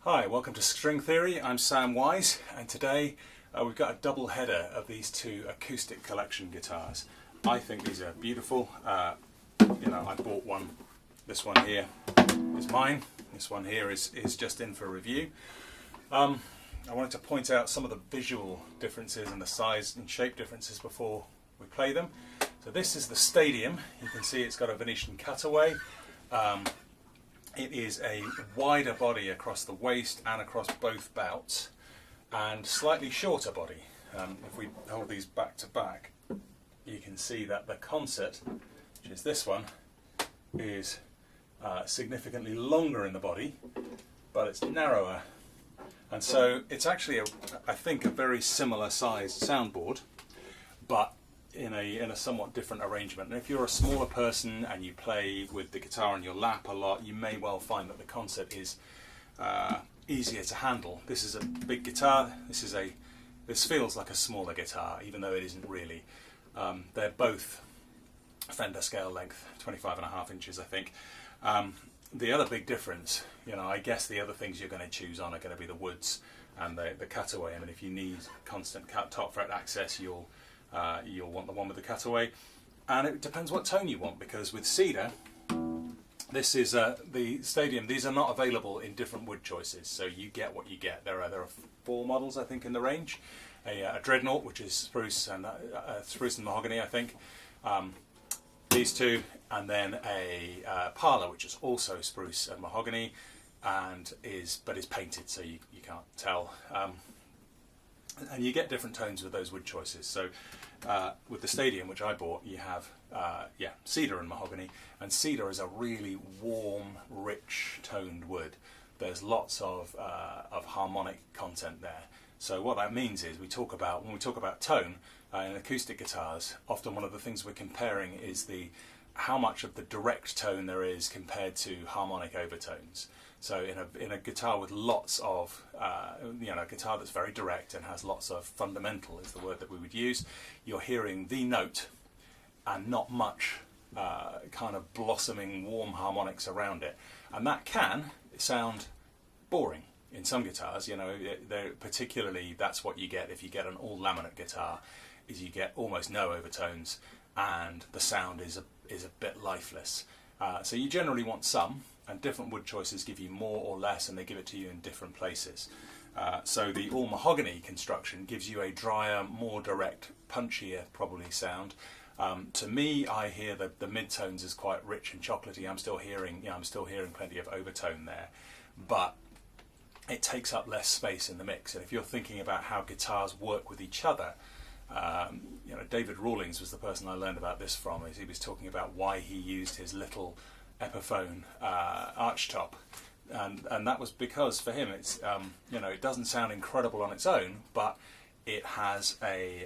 Hi, welcome to String Theory. I'm Sam Wise, and today we've got a double header of these two acoustic collection guitars. I think these are beautiful. I bought one. This one here is mine. This one here is just in for review. I wanted to point out some of the visual differences and the size and shape differences before we play them. So this is the Stadium. You can see it's got a Venetian cutaway. It is a wider body across the waist and across both bouts, and slightly shorter body. If we hold these back to back, you can see that the concert, which is this one, is significantly longer in the body, but it's narrower. And so it's actually, I think, a very similar sized soundboard, but in a somewhat different arrangement. And if you're a smaller person and you play with the guitar on your lap a lot, you may well find that the concert is easier to handle. This is a big guitar. This feels like a smaller guitar, even though it isn't really. They're both Fender scale length, 25.5 inches, I think. The other big difference, I guess the other things you're going to choose on are going to be the woods and the cutaway. I mean, if you need constant top fret access, you'll want the one with the cutaway, and it depends what tone you want, because with cedar, this is the Stadium. These are not available in different wood choices, so you get what you get. There are 4 models, I think, in the range. A Dreadnought, which is spruce and mahogany, I think. These two, and then a Parlour, which is also spruce and mahogany, and is painted, so you can't tell. And you get different tones with those wood choices. So with the Stadium, which I bought, you have cedar and mahogany, and cedar is a really warm, rich toned wood. There's lots of harmonic content there. So what that means is when we talk about tone in acoustic guitars, often one of the things we're comparing is how much of the direct tone there is compared to harmonic overtones. So in a guitar with lots of, a guitar that's very direct and has lots of fundamental is the word that we would use, you're hearing the note and not much kind of blossoming warm harmonics around it. And that can sound boring in some guitars. Particularly that's what you get if you get an all laminate guitar, is you get almost no overtones and the sound is a bit lifeless. So you generally want some, and different wood choices give you more or less, and they give it to you in different places. So the all mahogany construction gives you a drier, more direct, punchier probably sound. To me, I hear the mid-tones as quite rich and chocolatey. I'm still hearing plenty of overtone there, but it takes up less space in the mix. And if you're thinking about how guitars work with each other, David Rawlings was the person I learned about this from. He was talking about why he used his little Epiphone archtop, and that was because for him it's it doesn't sound incredible on its own, but it has a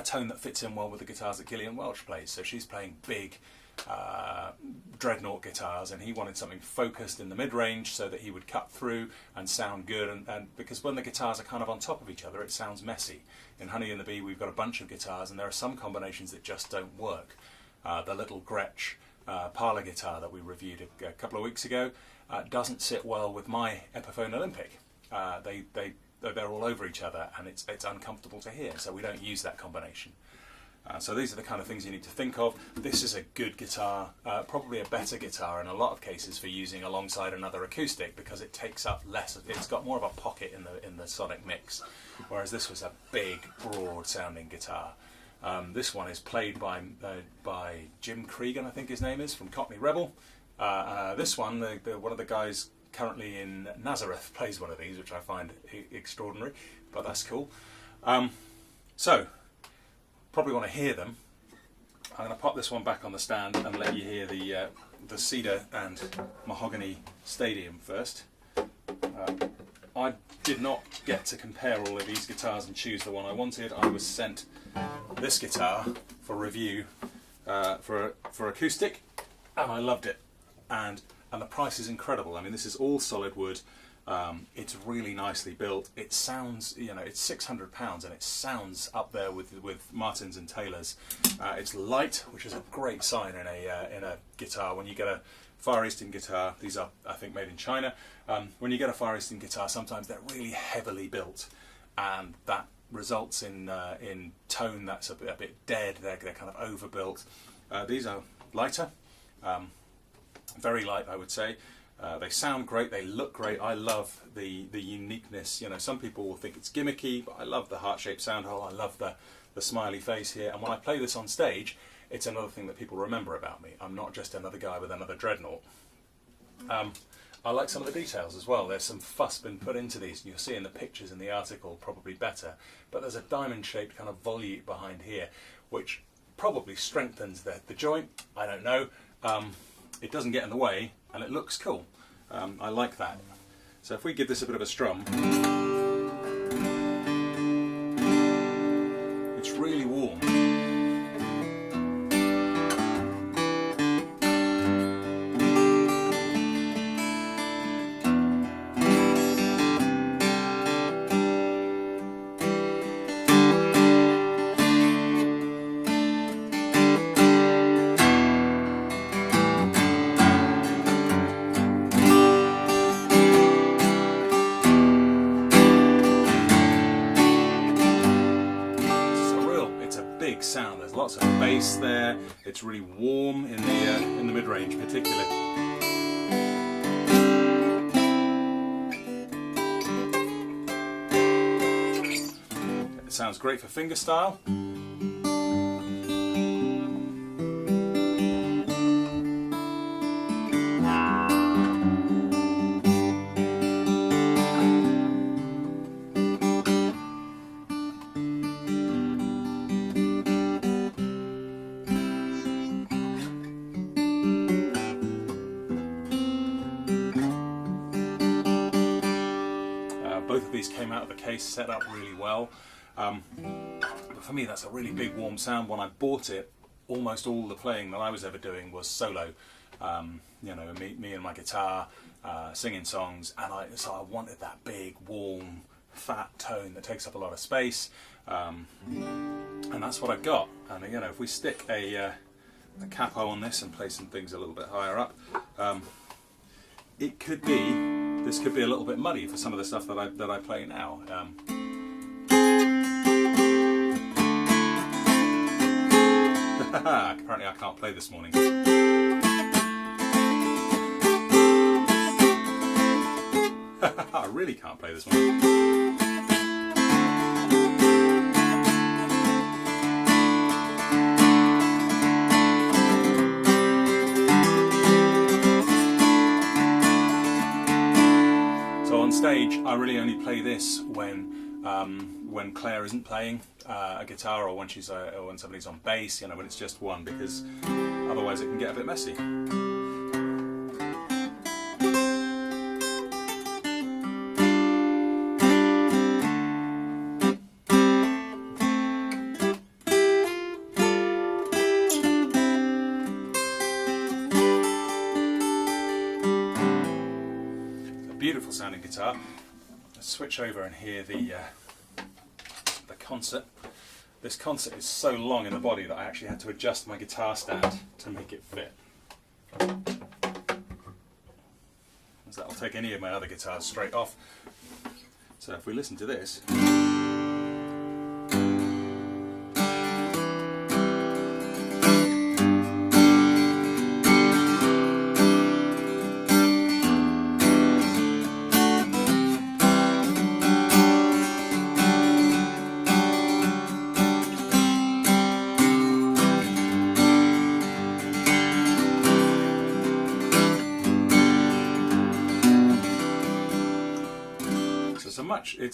tone that fits in well with the guitars that Gillian Welch plays. So she's playing big Dreadnought guitars, and he wanted something focused in the mid-range so that he would cut through and sound good, and because when the guitars are kind of on top of each other, it sounds messy. In Honey and the Bee, we've got a bunch of guitars, and there are some combinations that just don't work. The little Gretsch Parlour guitar that we reviewed a couple of weeks ago doesn't sit well with my Epiphone Olympic. They're all over each other, and it's uncomfortable to hear, so we don't use that combination. So these are the kind of things you need to think of. This is a good guitar, probably a better guitar in a lot of cases for using alongside another acoustic, because it takes up less. It's got more of a pocket in the sonic mix, whereas this was a big, broad-sounding guitar. This one is played by Jim Cregan, I think his name is, from Cockney Rebel. This one, one of the guys currently in Nazareth plays one of these, which I find extraordinary, but that's cool. So, probably want to hear them. I'm going to pop this one back on the stand and let you hear the cedar and mahogany Stadium first. I did not get to compare all of these guitars and choose the one I wanted. I was sent this guitar for review for acoustic, and I loved it. And the price is incredible. I mean, this is all solid wood. It's really nicely built. It sounds, it's £600, and it sounds up there with Martins and Taylors. It's light, which is a great sign in a guitar. When you get Far Eastern guitar. These are, I think, made in China. When you get a Far Eastern guitar, sometimes they're really heavily built, and that results in tone that's a bit dead. They're kind of overbuilt. These are lighter, very light, I would say. They sound great, they look great. I love the uniqueness. You know, some people will think it's gimmicky, but I love the heart-shaped sound hole. I love the smiley face here. And when I play this on stage, it's another thing that people remember about me. I'm not just another guy with another dreadnought. I like some of the details as well. There's some fuss been put into these, and you'll see in the pictures in the article probably better. But there's a diamond-shaped kind of volute behind here, which probably strengthens the joint. I don't know. It doesn't get in the way, and it looks cool. I like that. So if we give this a bit of a strum, it's really warm. Sound. There's lots of bass there. It's really warm in the mid-range, particularly. It sounds great for fingerstyle. Both of these came out of the case set up really well, but for me that's a really big warm sound. When I bought it, almost all the playing that I was ever doing was solo. You know, me and my guitar, singing songs, and so I wanted that big, warm, fat tone that takes up a lot of space, and that's what I got. And you know, if we stick a capo on this and play some things a little bit higher up, this could be a little bit muddy for some of the stuff that I play now. Apparently I can't play this morning. I really can't play this morning. On stage, I really only play this when Claire isn't playing a guitar, or when when somebody's on bass. You know, when it's just one, because otherwise it can get a bit messy. Beautiful sounding guitar. Let's switch over and hear the concert. This concert is so long in the body that I actually had to adjust my guitar stand to make it fit. As that'll take any of my other guitars straight off. So if we listen to this.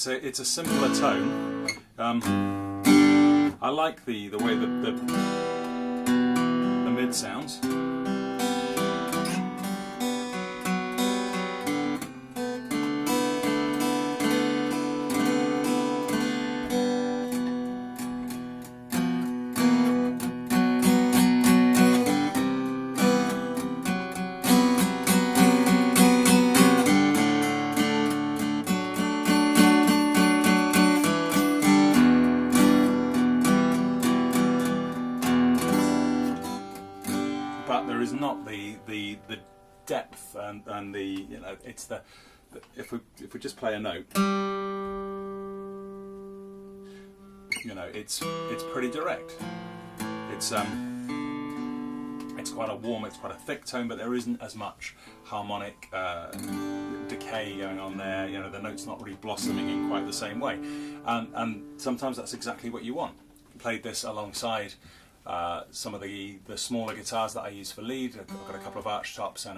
It's a simpler tone. I like the way that the mid sounds. But there is not the depth and the, you know, it's the if we just play a note, you know, it's pretty direct. It's quite a warm, it's quite a thick tone, but there isn't as much harmonic decay going on there. You know, the note's not really blossoming in quite the same way, and sometimes that's exactly what you want. Played this alongside some of the smaller guitars that I use for lead. I've got a couple of arch tops and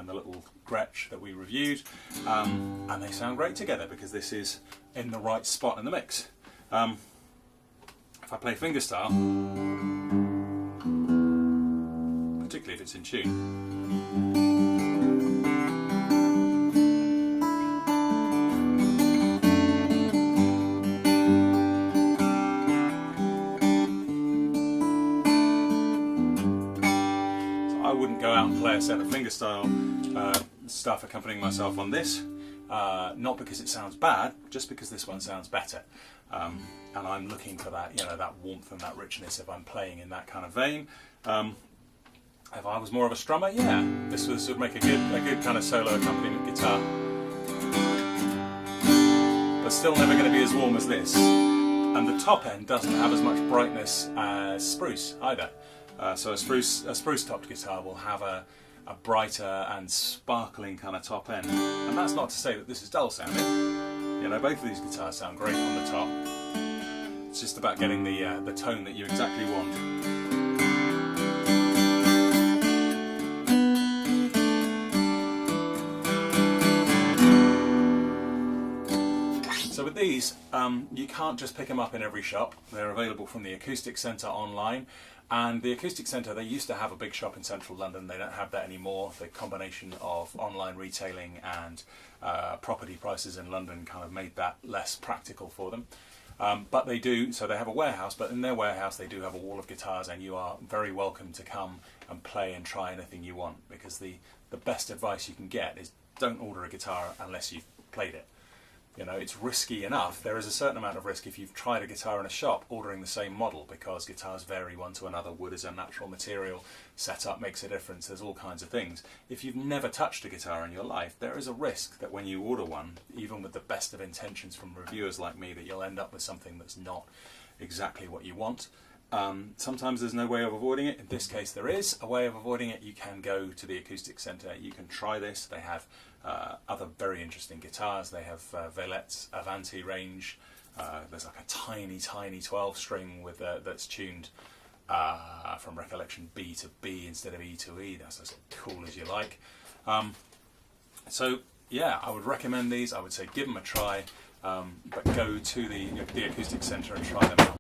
the little Gretsch that we reviewed, and they sound great together because this is in the right spot in the mix. If I play fingerstyle, particularly if it's in tune, I wouldn't go out and play a set of fingerstyle stuff accompanying myself on this, not because it sounds bad, just because this one sounds better. And I'm looking for that, you know, that warmth and that richness if I'm playing in that kind of vein. If I was more of a strummer, yeah, this would make a good kind of solo accompaniment guitar. But still never going to be as warm as this. And the top end doesn't have as much brightness as spruce either. So a spruce topped guitar will have a brighter and sparkling kind of top end. And that's not to say that this is dull sounding. You know, both of these guitars sound great on the top. It's just about getting the tone that you exactly want. So with these, you can't just pick them up in every shop. They're available from the Acoustic Centre online. And the Acoustic Centre, they used to have a big shop in central London. They don't have that anymore. The combination of online retailing and property prices in London kind of made that less practical for them. But they do, so they have a warehouse, but in their warehouse they do have a wall of guitars, and you are very welcome to come and play and try anything you want, because the best advice you can get is don't order a guitar unless you've played it. You know, it's risky enough. There is a certain amount of risk if you've tried a guitar in a shop ordering the same model, because guitars vary one to another. Wood is a natural material, setup makes a difference, there's all kinds of things. If you've never touched a guitar in your life, there is a risk that when you order one, even with the best of intentions from reviewers like me, that you'll end up with something that's not exactly what you want. Sometimes there's no way of avoiding it. In this case there is a way of avoiding it. You can go to the Acoustic Centre, you can try this. They have other very interesting guitars. They have Velet's Avanti range. There's like a tiny 12 string with that's tuned from recollection B to B instead of E to E. That's as cool as you like. So yeah, I would recommend these. I would say give them a try, but go to the Acoustic Centre and try them out.